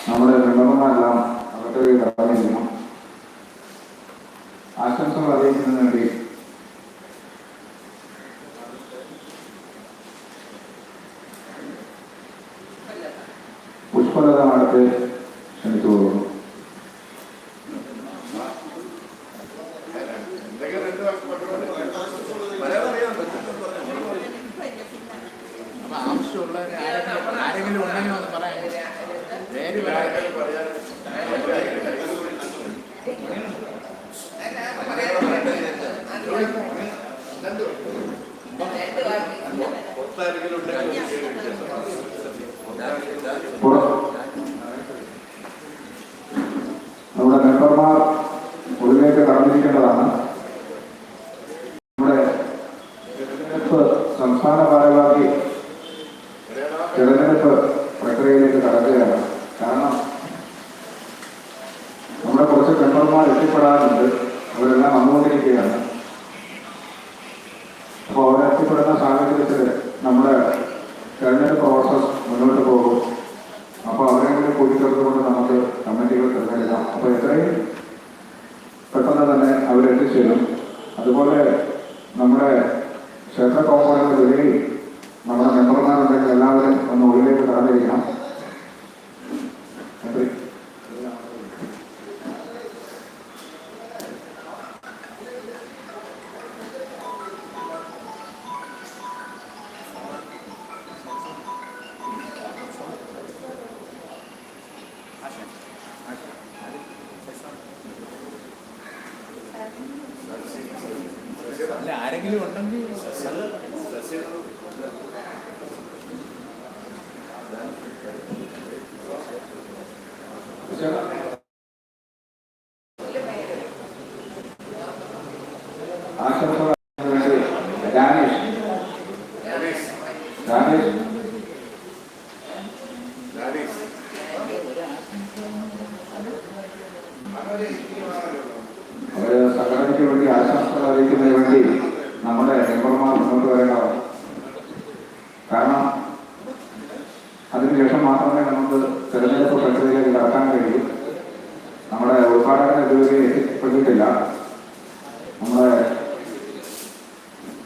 നമ്മുടെ മെമ്പർമാരെല്ലാം അവരുടെ കടന്നിരിക്കണം. ആശംസകൾ അറിയിക്കുന്നതിന് വേണ്ടി പുഷ്പലത മാഡത്തെ ക്ഷണിച്ചു പോകുന്നു. ആവശ്യമുള്ള ആരെങ്കിലും ഉണ്ടെങ്കിൽ ഒന്ന് പറയാം. നമ്മുടെ മെമ്പർമാർ ഉള്ളിലേക്ക് കടന്നിരിക്കേണ്ടതാണ്. നമ്മുടെ സംസ്ഥാന ഭാരവാഹി തെരഞ്ഞെടുപ്പ് പ്രക്രിയയിലേക്ക് കടക്കുകയാണ്. കാരണം നമ്മുടെ കുറച്ച് മെമ്പർമാർ എത്തിപ്പെടാറുണ്ട്, അവരെല്ലാം വന്നുകൊണ്ടിരിക്കുകയാണ്. അപ്പോൾ അവരെത്തിപ്പെടുന്ന സാഹചര്യത്തിൽ നമ്മുടെ തെരഞ്ഞെടുപ്പ് പ്രോസസ് മുന്നോട്ട് പോകും. അപ്പോൾ അവരെങ്കിലും കൂട്ടിച്ചേർത്തുകൊണ്ട് നമുക്ക് കമ്മിറ്റികൾ തിരഞ്ഞെടുക്കാം. അപ്പോൾ എത്രയും പെട്ടെന്ന് തന്നെ അവരെത്തിച്ചേരും. അതുപോലെ നമ്മുടെ ക്ഷേത്ര കോമ്പൗണ്ടിന് വെളിയിൽ നമ്മുടെ മെമ്പർമാരുണ്ടെങ്കിൽ എല്ലാവരും ഒന്ന് ഉള്ളിലേക്ക് കടന്നിരിക്കണം. ആരെങ്കിലും ഉണ്ടെങ്കിൽ ആശംസകൾ രാജേഷ് അവര് സംഘടനയ്ക്ക് വേണ്ടി ആശംസകൾ അറിയിക്കുന്നതിന് വേണ്ടി നമ്മുടെ മെമ്പർമാർ മുന്നോട്ട് വരേണ്ടതാണ്. കാരണം അതിനുശേഷം മാത്രമേ നമുക്ക് തെരഞ്ഞെടുപ്പ് പ്രക്രിയയിലേക്ക് കടക്കാൻ കഴിയൂ. നമ്മുടെ ഉദ്ഘാടകൻ ഇതുവരെ എത്തിപ്പെട്ടിട്ടില്ല. നമ്മുടെ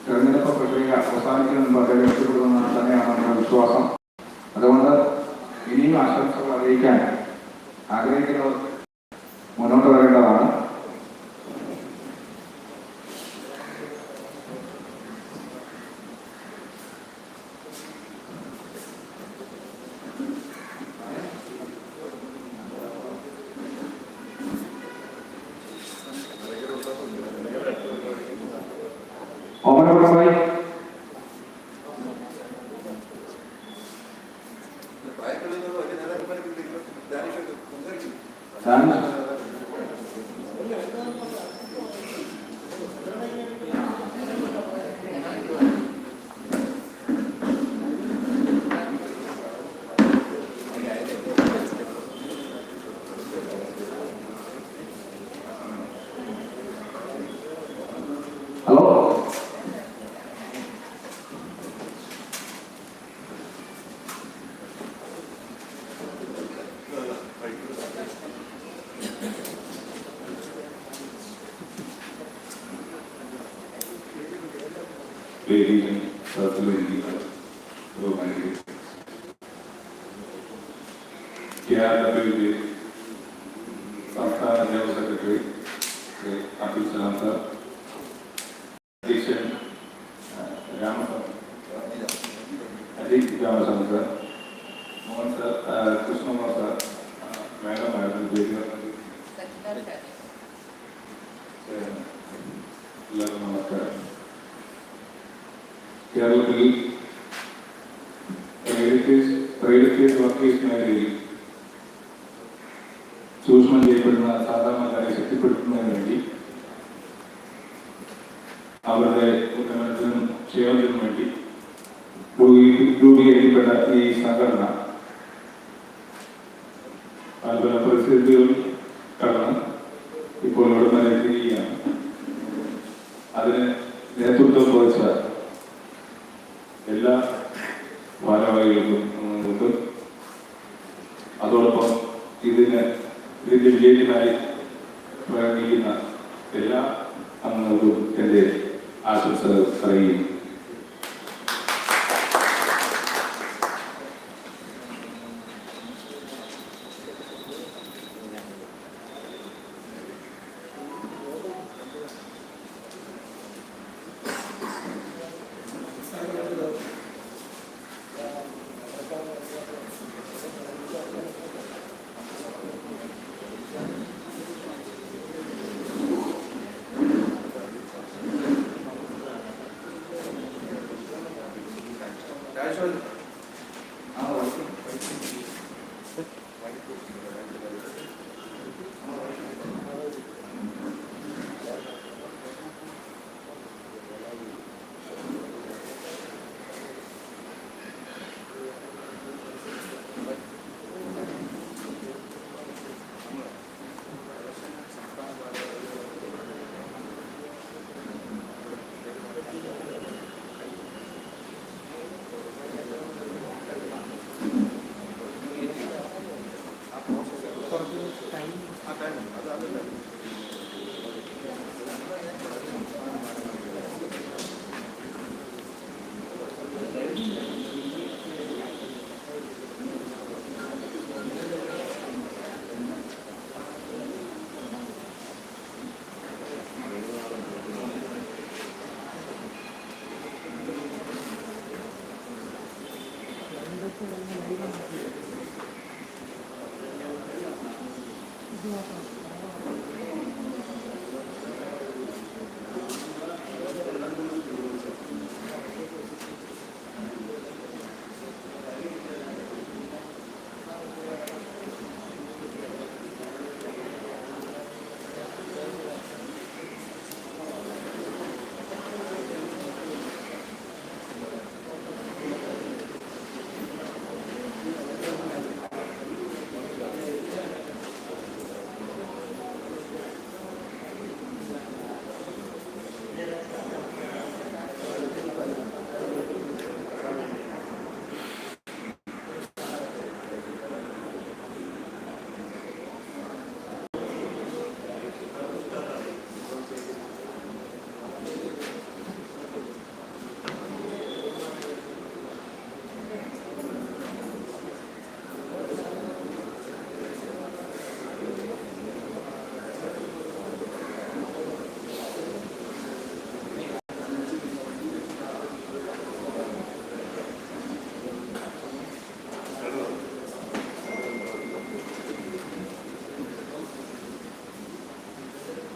തെരഞ്ഞെടുപ്പ് പ്രക്രിയ അവസാനിക്കുന്ന മുമ്പ് അദ്ദേഹം എത്തിപ്പെടുമെന്ന് തന്നെയാണ് നമ്മുടെ വിശ്വാസം. അതുകൊണ്ട് ഇനിയും ആശംസകൾ അറിയിക്കാൻ ആഗ്രഹിക്കുന്നവർ മുന്നോട്ട് വരേണ്ടതാണ്. ഓമനപുരമായി വേദിയിലും സദസ്സിലിരിക്കുന്ന ബഹുമാനികൾ, KRWയുടെ സംസ്ഥാന general secretary Abdul Salam sir, അധ്യക്ഷൻ Ramaswamy sir, Mohan sir, Krishnakumar sir, മാഡമായിരുന്നു എല്ലാവർക്കും നമസ്കാരം. കേരളത്തിൽ റിയൽ എസ്റ്റേറ്റ് വർക്കേഴ്സ് മേഖലയിൽ ചൂഷണം ചെയ്യപ്പെടുന്ന സാധാരണക്കാരെ ശക്തിപ്പെടുത്തുന്നതിന് വേണ്ടി അവരുടെ ഉന്നമനത്തിനും ക്ഷേമത്തിനും വേണ്ടി രൂപീകരിക്കപ്പെട്ട ഈ സംഘടന പ്രതിസന്ധികൾ കടന്ന് ഇപ്പോൾ ഇവിടെ തന്നെ എത്തിയിരിക്കുകയാണ്. അതിന് നേതൃത്വം വഹിച്ച എല്ലാ ഭാരവാഹികൾക്കും അതോടൊപ്പം ഇതിന്റെ വിജയത്തിനായി പ്രയത്നിക്കുന്ന എല്ലാ അംഗങ്ങൾക്കും എൻ്റെ ആശംസകൾ അറിയിക്കുന്നു.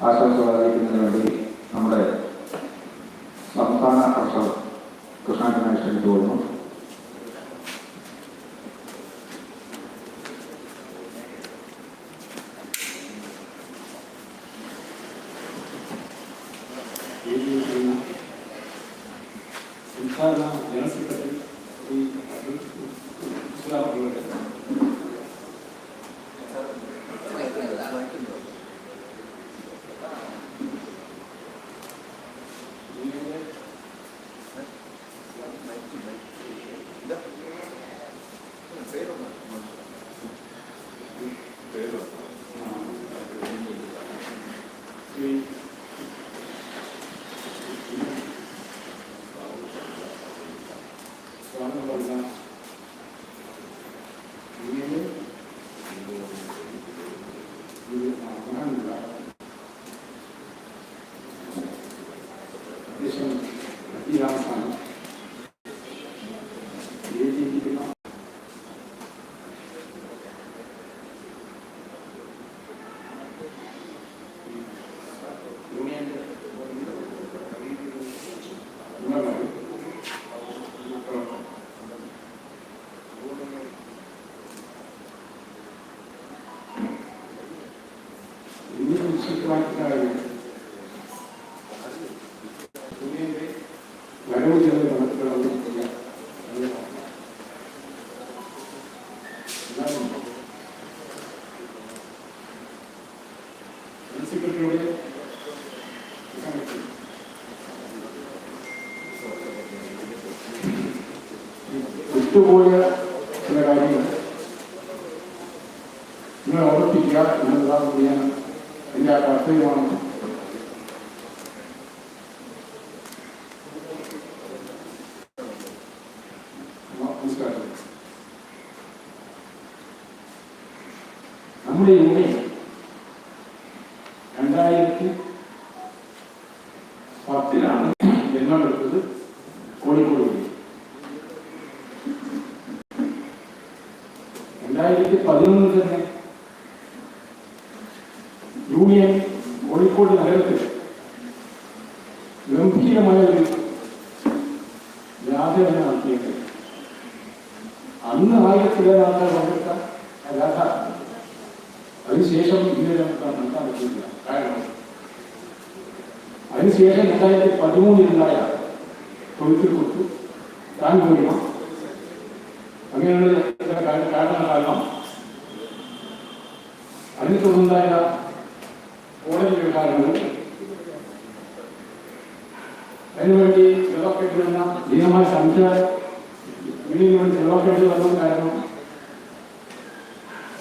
ആശംസകൾ അറിയിക്കുന്നതിന് വേണ്ടി നമ്മുടെ സംസ്ഥാന കർഷകർ കൃഷ്ണാട്ടനായി ക്ഷണിച്ചു കൊള്ളുന്നു. സംസ്ഥാന ജനറൽ സെക്രട്ടറി വിട്ടുപോയ ചില കാര്യങ്ങൾ നിങ്ങൾ ഓർമ്മിപ്പിക്കുക എന്നതാണ് ഞാൻ എൻ്റെ ആ കർത്തവ്യമാണ്. നമസ്കാരം. നമ്മുടെ യൂണിയൻ 2010 ജന്മമെടുത്തത് കോഴിക്കോട് ജില്ലയിൽ. 2011 തന്നെ യൂണിയൻ കോഴിക്കോട് നഗരത്തിൽ ഗംഭീരമായ ഒരു ജാഥ നടത്തിയത്. അന്ന് 1000 ആൾക്കാർ പങ്കെടുത്ത ജാഥ അതിനുശേഷം ഇതുവരെ നടത്താൻ പറ്റിയില്ല. കാരണം അതിനുശേഷം 2013 തൊഴുത്തിൽ കൊടുത്തു താൻ പോയി അങ്ങനെയുള്ള കാരണം അതിനെ തുടർന്നുണ്ടായ കോടതി വ്യവഹാരങ്ങൾ അതിനുവേണ്ടി ചെലവാക്കേണ്ടി വന്ന ദീനമായ സംഖ്യ യൂണിയനുവേണ്ടി ചെലവാക്കേണ്ടി വന്നത് കാരണം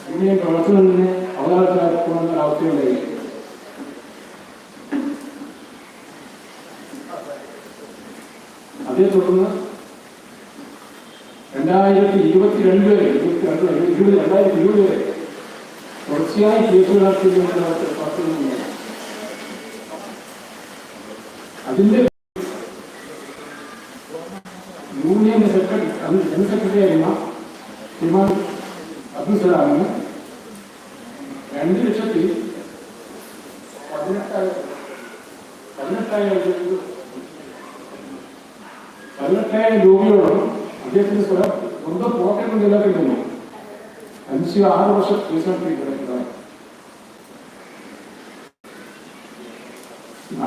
യൂണിയൻ പ്രവർത്തനത്തിന് അവകാശമാക്കുന്ന അവസ്ഥയുണ്ടായി. അതേ തുടർന്ന് 2022 വരെ തുടർച്ചയായി കേസുകൾ നടത്തിയിട്ടുണ്ട്. അതിന്റെ യൂണിയൻ സെക്രട്ടറി ജനറൽ സെക്രട്ടറി ആയിരുന്ന ശ്രീമാൻ അബ്ദുൽ സലാമിന് 2,18,000 രൂപയോളം അദ്ദേഹത്തിന് സ്വന്തം പോക്കറ്റ് കൊണ്ട് ഇല്ലാതെ തന്നു. 56 വർഷം കേസ് നടത്തിയിട്ടുണ്ടായി.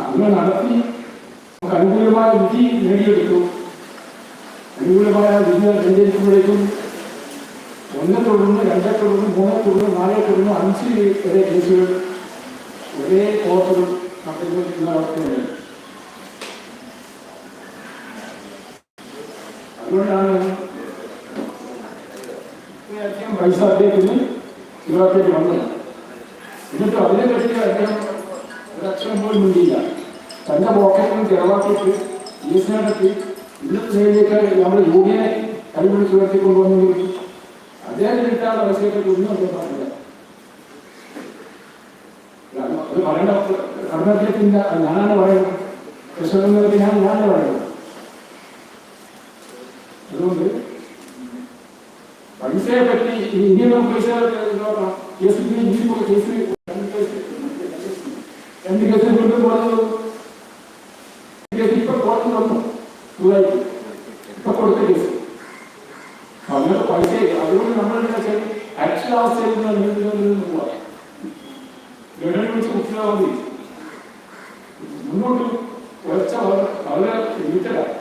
അങ്ങനെ നടത്തി നമുക്ക് അനുകൂലമായ വിധി നേടിയെടുത്തു. അനുകൂലമായ വിധി സഞ്ചരിക്കുമ്പോഴേക്കും 1 തുടർന്ന് 2 തുടർന്ന് 3 തുടർന്ന് 4 തുടർന്ന് 5 വരെ കേസുകൾ ഒരേ കോർട്ടുകൾ നടത്തിക്കൊണ്ടിരിക്കുന്ന അവസ്ഥയുണ്ട്. അതുകൊണ്ടാണ് പൈസ അദ്ദേഹത്തിന് ചിലവാക്കേണ്ടി വന്നത്. എന്നിട്ട് അതിനെ പറ്റി അദ്ദേഹം ഒരക്ഷരം പോലും മിണ്ടിയില്ല. തന്റെ പോക്കറ്റിൽ നിന്ന് ചിലവാക്കിയിട്ട് കേസ് നടത്തി ഇന്നത്തെ നിലയിലേക്ക് നമ്മുടെ യൂണിയനെ കൈപിടിച്ച് ഉയർത്തിക്കൊണ്ടുവന്നെങ്കിൽ അദ്ദേഹത്തിന് കിട്ടാത്ത അവസ്ഥയെപ്പറ്റി ഒന്നും അദ്ദേഹം പറഞ്ഞില്ല. അത് പറയേണ്ട കർമ്മത്തിന്റെ ഞാനാണ് പറയുന്നത്. കൃഷ്ണൻ ഞാനാണ് പറയുന്നത്. അതുകൊണ്ട് പൈസയെ പറ്റി ഇനി നമുക്ക് പൈസ നോക്കണം. കേസിൽ ഇനിയിപ്പോൾ കേസ് 2 കേസിൽ കൊണ്ടു പോകുന്നത് കേസ് ഇപ്പൊ കോടതി വന്നു സുഖമായിട്ട് ഇപ്പൊ കൊടുത്ത കേസ് അങ്ങനെ പൈസ. അതുകൊണ്ട് നമ്മൾ അക്ഷരാവസ്ഥയിൽ നിന്ന് പോവാം. ഗവൺമെന്റ് വിളിച്ച് മുഖ്യമാവാൻ മതി. മുന്നോട്ട് കുറച്ച വളരെ ലിമിറ്റഡാണ്.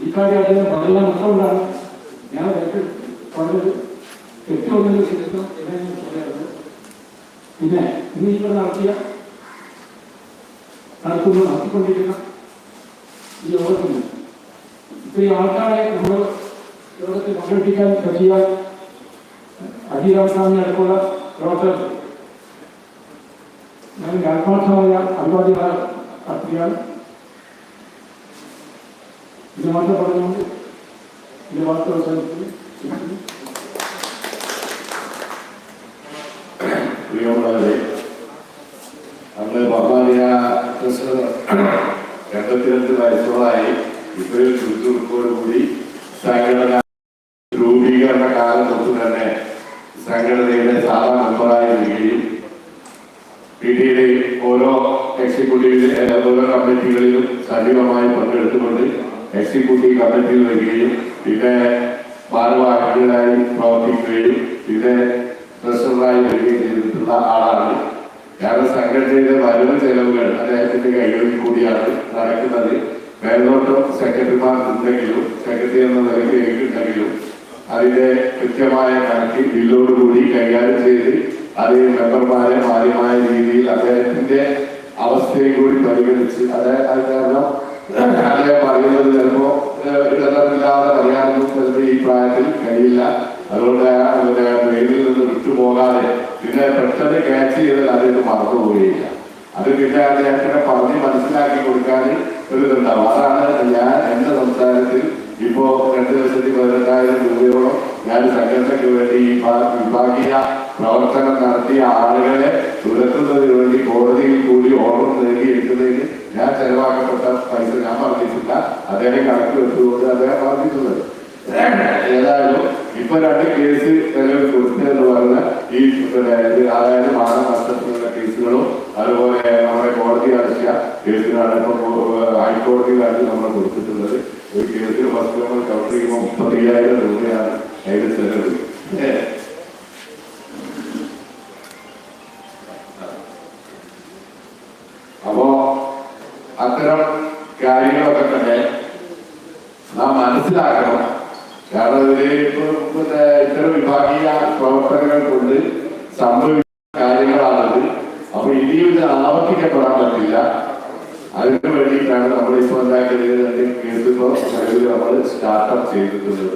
ഈ കാര്യം അദ്ദേഹം പറയാൻ മക്കളുണ്ടാണ്. ഞാൻ പറഞ്ഞത് തെറ്റുവന്നതിന് ശേഷം പറയാറുണ്ട്. പിന്നെ ഇന്ന് ഇവിടെ നടത്തിക്കൊണ്ടിരിക്കുന്ന ഈ യോഗത്തിന് ഇപ്പൊ ഈ ആൾക്കാരെ നമ്മൾ യോഗത്തിൽ പങ്കെടുപ്പിക്കാൻ പറ്റിയ അഖിലാസ്വാമി അടക്കമുള്ള പ്രവർത്തകർ ഞാൻ ആത്മാർത്ഥമായ അഭിവാദ്യങ്ങൾ അർപ്പിക്കാൻ ഇത് മാത്രം പറഞ്ഞുകൊണ്ട് ഇത് വാർത്ത പ്രിയമുള്ളവരെ, നമ്മള് ബഹുമാനിയ 82 വയസ്സോളായി ഇപ്പോഴും ചുറ്റുകൂടി സംഘടന രൂപീകരണ കാലം തൊട്ട് തന്നെ സംഘടനയുടെ സാധാ മെമ്പറായി വരികയും പിന്നീട് ഓരോ ഓരോ കമ്മിറ്റികളിലും സജീവമായി പങ്കെടുത്തുകൊണ്ട് എക്സിക്യൂട്ടീവ് കമ്മിറ്റിയിൽ വരികയും പിന്നെ ഭാരവാഹികളായി പ്രവർത്തിക്കുകയും പിന്നെ ട്രഷററായി വരികയും ചെയ്തിട്ടുള്ള ആളാണ്. കാരണം സംഘടനയുടെ വരവ് ചെലവുകൾ അദ്ദേഹത്തിന്റെ കൈകളിൽ കൂടിയാണ് നടക്കുന്നത്. മേൽനോട്ടം സെക്രട്ടറിമാർ ഉണ്ടെങ്കിലും സെക്രട്ടറി എന്ന നിലയ്ക്ക് ഉണ്ടെങ്കിലും അതിന്റെ കൃത്യമായ കണക്ക് ബില്ലോടുകൂടി കൈകാര്യം ചെയ്ത് അത് മെമ്പർമാരെ മാന്യമായ രീതിയിൽ അദ്ദേഹത്തിന്റെ അവസ്ഥയും കൂടി പരിഗണിച്ച് അത് കാരണം അങ്ങനെ പറയുന്നത് ചിലപ്പോ ഇടതമില്ലാതെ പറയാനൊന്നും ചിലപ്പോൾ ഈ പ്രായത്തിൽ കഴിയില്ല. അതുകൊണ്ട് ട്രെയിനിൽ നിന്ന് വിട്ടുപോകാതെ പിന്നെ പെട്ടെന്ന് ക്യാച്ച് ചെയ്താൽ അതിന് മറന്നുപോവുകയില്ല. അത് പിന്നെ അദ്ദേഹത്തിനെ പറഞ്ഞ് മനസ്സിലാക്കി കൊടുക്കാൻ ഒരു ഇതുണ്ടാവും. അതാണ് ഞാൻ എന്റെ സംസ്ഥാനത്തിൽ ഇപ്പോ 2,18,000 രൂപയോളം ഞാൻ സംഘടനയ്ക്ക് വേണ്ടി ഈ വിഭാഗീയ പ്രവർത്തനം നടത്തിയ ആളുകളെ തുരത്തുന്നതിന് വേണ്ടി കോടതിയിൽ കൂടി ഓർഡർ നേടിയെടുക്കുന്നതിന് ഞാൻ ചെലവാക്കപ്പെട്ട പൈസ ഞാൻ പറഞ്ഞിട്ടില്ല. അദ്ദേഹം കണക്ക് വെച്ചുകൊണ്ട് അദ്ദേഹം പറഞ്ഞിട്ടുള്ളത്. ഏതായാലും ഇപ്പൊ 2 കേസ് നിലവിൽ കൊടുത്തതെന്ന് പറഞ്ഞ ഈ അതായത് മാനനഷ്ടത്തിനുള്ള കേസുകളും അതുപോലെ നമ്മുടെ കോടതി അടച്ച കേസുകളാണ് ഇപ്പൊ ഹൈക്കോടതിയിലാണ് നമ്മൾ കൊടുത്തിട്ടുള്ളത്. ഒരു കേസിന് ഫസ്റ്റ് നമ്മൾ കൗണ്ടർ ചെയ്യുമ്പോൾ 35,000 രൂപയാണ് അതിന്റെ ചെലവ്. അപ്പോ അത്തരം കാര്യങ്ങളൊക്കെ തന്നെ നാം മനസ്സിലാക്കണം. കാരണം ഇത്തരം വിഭാഗീയ പ്രവർത്തനങ്ങൾ കൊണ്ട് സംഭവിക്കുന്ന കാര്യങ്ങളാണത്. അപ്പൊ ഇനിയും ഇത് ആവർത്തിക്കപ്പെടാൻ പറ്റില്ല. അതിനു വേണ്ടിയിട്ടാണ് നമ്മളിപ്പോ എന്താക്കിയത് കേസിപ്പോ നിലവിൽ നമ്മൾ സ്റ്റാർട്ടപ്പ് ചെയ്തിട്ടുള്ളത്.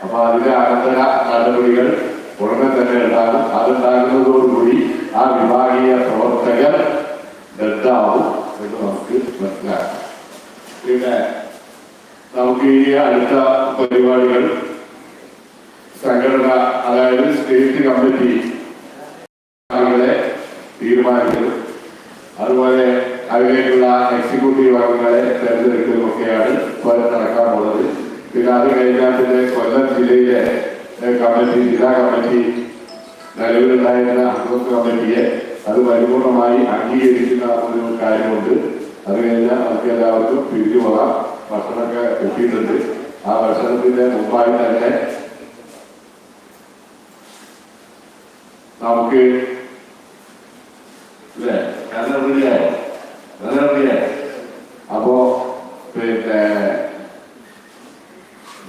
അപ്പൊ അതിന്റെ അനന്തര നടപടികൾ ഉടനെ തന്നെ ഉണ്ടാകും. അതുണ്ടാകുന്നതോടുകൂടി ആ വിഭാഗീയ പ്രവർത്തകർ ദത്താവും എന്ന് നമുക്ക് മനസ്സിലാക്കാം. പിന്നെ നമുക്ക് ഈ അടുത്ത പരിപാടികൾ സംഘടന അതായത് സ്റ്റേറ്റ് കമ്മിറ്റി ആളുകളെ തീരുമാനിക്കലും അതുപോലെ അതിലേക്കുള്ള എക്സിക്യൂട്ടീവ് അംഗങ്ങളെ തെരഞ്ഞെടുക്കലും ഒക്കെയാണ് ഇപ്പോൾ നടക്കാൻ പോകുന്നത്. പിന്നെ അത് കഴിഞ്ഞാൽ പിന്നെ കൊല്ലം ജില്ലയിലെ കമ്മിറ്റി ജില്ലാ കമ്മിറ്റി നിലവിലുണ്ടായിരുന്ന അംഗത്വ കമ്മിറ്റിയെ അത് പരിപൂർണമായി അംഗീകരിക്കുന്ന ഒരു കാര്യമുണ്ട്. അത് കഴിഞ്ഞാൽ നമുക്ക് എല്ലാവർക്കും പിരിഞ്ഞു പോകാം. ഭക്ഷണമൊക്കെ എത്തിയിട്ടുണ്ട്. ആ ഭക്ഷണത്തിന്റെ മുമ്പായി തന്നെ നമുക്ക് അപ്പോ പിന്നെ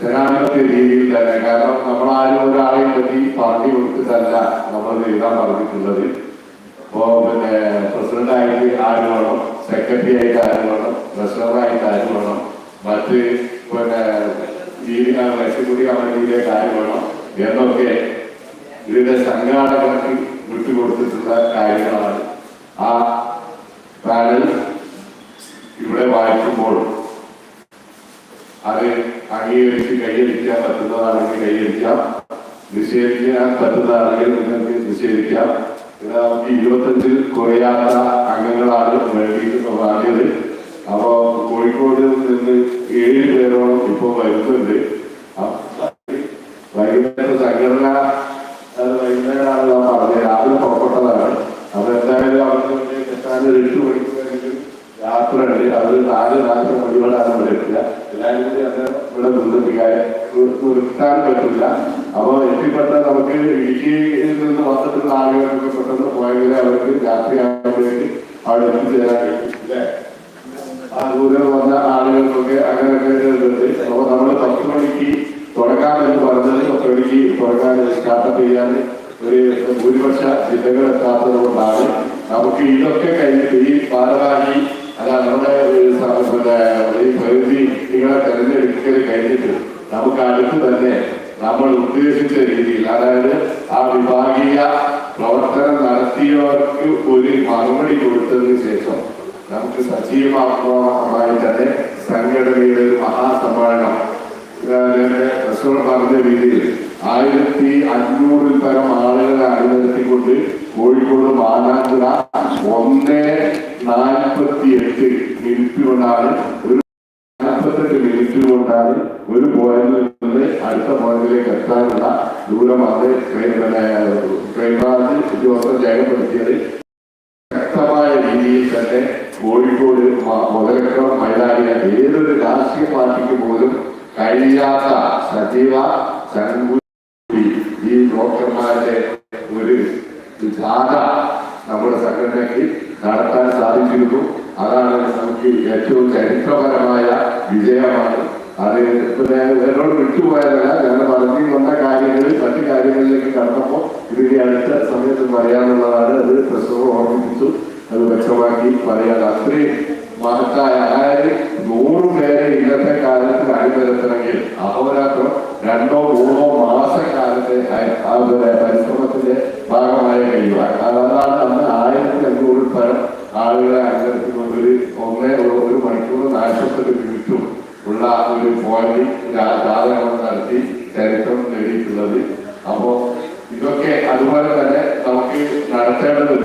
ജനാധിപത്യ രീതിയിൽ തന്നെ, കാരണം നമ്മളാരും ഒരാളെയും പറ്റി പറഞ്ഞു കൊടുത്തിട്ടല്ല നമ്മൾ എഴുതാൻ പറഞ്ഞിട്ടുള്ളത്. അപ്പോ പിന്നെ പ്രസിഡന്റായിട്ട് ആര് വേണം, സെക്രട്ടറി ആയിട്ട് ആര് വേണം, ട്രഷററായിട്ട് ആര് വേണം, മറ്റ് പിന്നെ എക്സിക്യൂട്ടീവ് കമ്മിറ്റിയിലേക്ക് ആര് വേണം എന്നൊക്കെ ഇതിന്റെ സംഘാടകർക്ക് വിട്ടുകൊടുത്തിട്ടുള്ള കാര്യങ്ങളാണ്. ആ പാനൽ ഇവിടെ വായിക്കുമ്പോൾ അത് അംഗീകരിച്ച് കൈയടിക്കാൻ പറ്റുന്നതാണെങ്കിൽ കൈയടിക്കാം, നിഷേധിക്കാൻ പറ്റുന്നതാണെങ്കിൽ നിങ്ങൾക്ക് നിഷേധിക്കാം. നമുക്ക് 25 കുറയാത്ത അംഗങ്ങളാണ് വേണ്ടിയത്. അപ്പോ കോഴിക്കോട് നിന്ന് 7 പേരോളം ഇപ്പോ വരുന്നുണ്ട്. വൈകുന്നേരം സംഘടന വൈകുന്നേരമാണ് ഞാൻ പറഞ്ഞത്, രാവിലെ പുറപ്പെട്ടതാണ്. അപ്പൊ എന്തായാലും അവർക്ക് 8 മണിക്കൂറെങ്കിലും യാത്ര ഉണ്ട്. അത് 4 മണിയോടാണ് ഇവിടെ എത്തുക. എല്ലാവരും കൂടി അത് ഇവിടെ നിർത്താൻ പറ്റില്ല. അപ്പൊ എത്തിപ്പെട്ട നമുക്ക് ഇടുക്കിയിൽ നിന്ന് വന്നിട്ടുള്ള ആളുകൾക്ക് പെട്ടെന്ന് പോയെങ്കിൽ അവർക്ക് രാത്രിയാകുമ്പോഴേക്ക് അവിടെ എത്തിച്ചേരാൻ കഴിയും അല്ലേ. ആ ദൂരം വന്ന ആളുകൾക്കൊക്കെ അങ്ങനെയൊക്കെ ഉണ്ട്. അപ്പൊ നമ്മൾ 10 മണിക്ക് തുടങ്ങാമെന്ന് പറഞ്ഞത് 10 മണിക്ക് തുടങ്ങാൻ സ്റ്റാർട്ടപ്പ് ചെയ്യാൻ ഒരു ഭൂരിപക്ഷ ജില്ലകൾ എത്താത്തത് കൊണ്ടാണ് നമുക്ക് ഇതൊക്കെ കഴിഞ്ഞിട്ട് ഈ ഭാരവാഹി അതാണ് നമ്മുടെ ഈ പ്രതിനിധികളെ തെരഞ്ഞെടുക്കൽ കഴിഞ്ഞിട്ട് നമുക്ക് അടുത്ത് തന്നെ നമ്മൾ ഉദ്ദേശിച്ച രീതിയിൽ, അതായത് ആ വിഭാഗീയ പ്രവർത്തനം നടത്തിയവർക്ക് ഒരു മറുപടി കൊടുത്തതിന് ശേഷം നമുക്ക് സജീവമായി തന്നെ സംഘടനയുടെ ഒരു മഹാസമ്മേളനം പറഞ്ഞ രീതിയിൽ 1500 പരം ആളുകളെ അണിനിരത്തിക്കൊണ്ട് കോഴിക്കോട് മാനാഞ്ചിറ 1:48 മിനിറ്റ് കൊണ്ടാണ് 48 മിനിറ്റ് കൊണ്ടാണ് ഒരു പോയിന്റിൽ നിന്ന് അടുത്ത പോയിന്റിലേക്ക് എത്താനുള്ള ദൂരം അത് ക്രൈംബ്രാഞ്ച് ഉദ്യോഗസ്ഥർ രേഖപ്പെടുത്തിയത്. ശക്തമായ രീതിയിൽ തന്നെ കോഴിക്കോട് മുതലക്കുളം മൈതാനിയ ഏതൊരു രാഷ്ട്രീയ പാർട്ടിക്ക് പോലും കഴിയാത്ത സജീവ ചങ്കൂറ്റി ഈ ഡോക്ടർമാരുടെ ഒരു ജാഥ നമ്മുടെ സംഘടനയ്ക്ക് നടത്താൻ സാധിച്ചിരുന്നു. അതാണ് നമുക്ക് ഏറ്റവും ചരിത്രപരമായ വിജയമാണ്. അത് എന്നോട് വിട്ടുപോയതല്ല, ഞാൻ പറഞ്ഞു വന്ന കാര്യങ്ങൾ മറ്റു കാര്യങ്ങളിലേക്ക് കടന്നപ്പോൾ ഇതിന്റെ അടുത്ത സമയത്ത് പറയാനുള്ളതാണ്. അത് പ്രസവം ഓർമ്മിപ്പിച്ചു. അത് വ്യക്തമാക്കി പറയാൻ അത്രയും മഹത്തായ, അതായത് 100 പേരെ ഇന്നത്തെ കാലത്ത് അണിനിരത്തണമെങ്കിൽ അഹോരാത്രം 2-3 മാസക്കാലത്തെ പരിശ്രമത്തിന്റെ ഭാഗമായി കഴിയുക. അതാണ് അന്ന് 1500 പരം ആളുകളെ അണിനിരത്തിക്കൊണ്ട് ഒരു മണിക്കൂർ 48 മിനിറ്റും ഉള്ള ഒരു പോയിന്റ് ജാഥകൾ നടത്തി ചരിത്രം നേടിയിട്ടുള്ളത്. അപ്പോ ഇതൊക്കെ അതുപോലെ തന്നെ നമുക്ക് നടത്തേണ്ടത്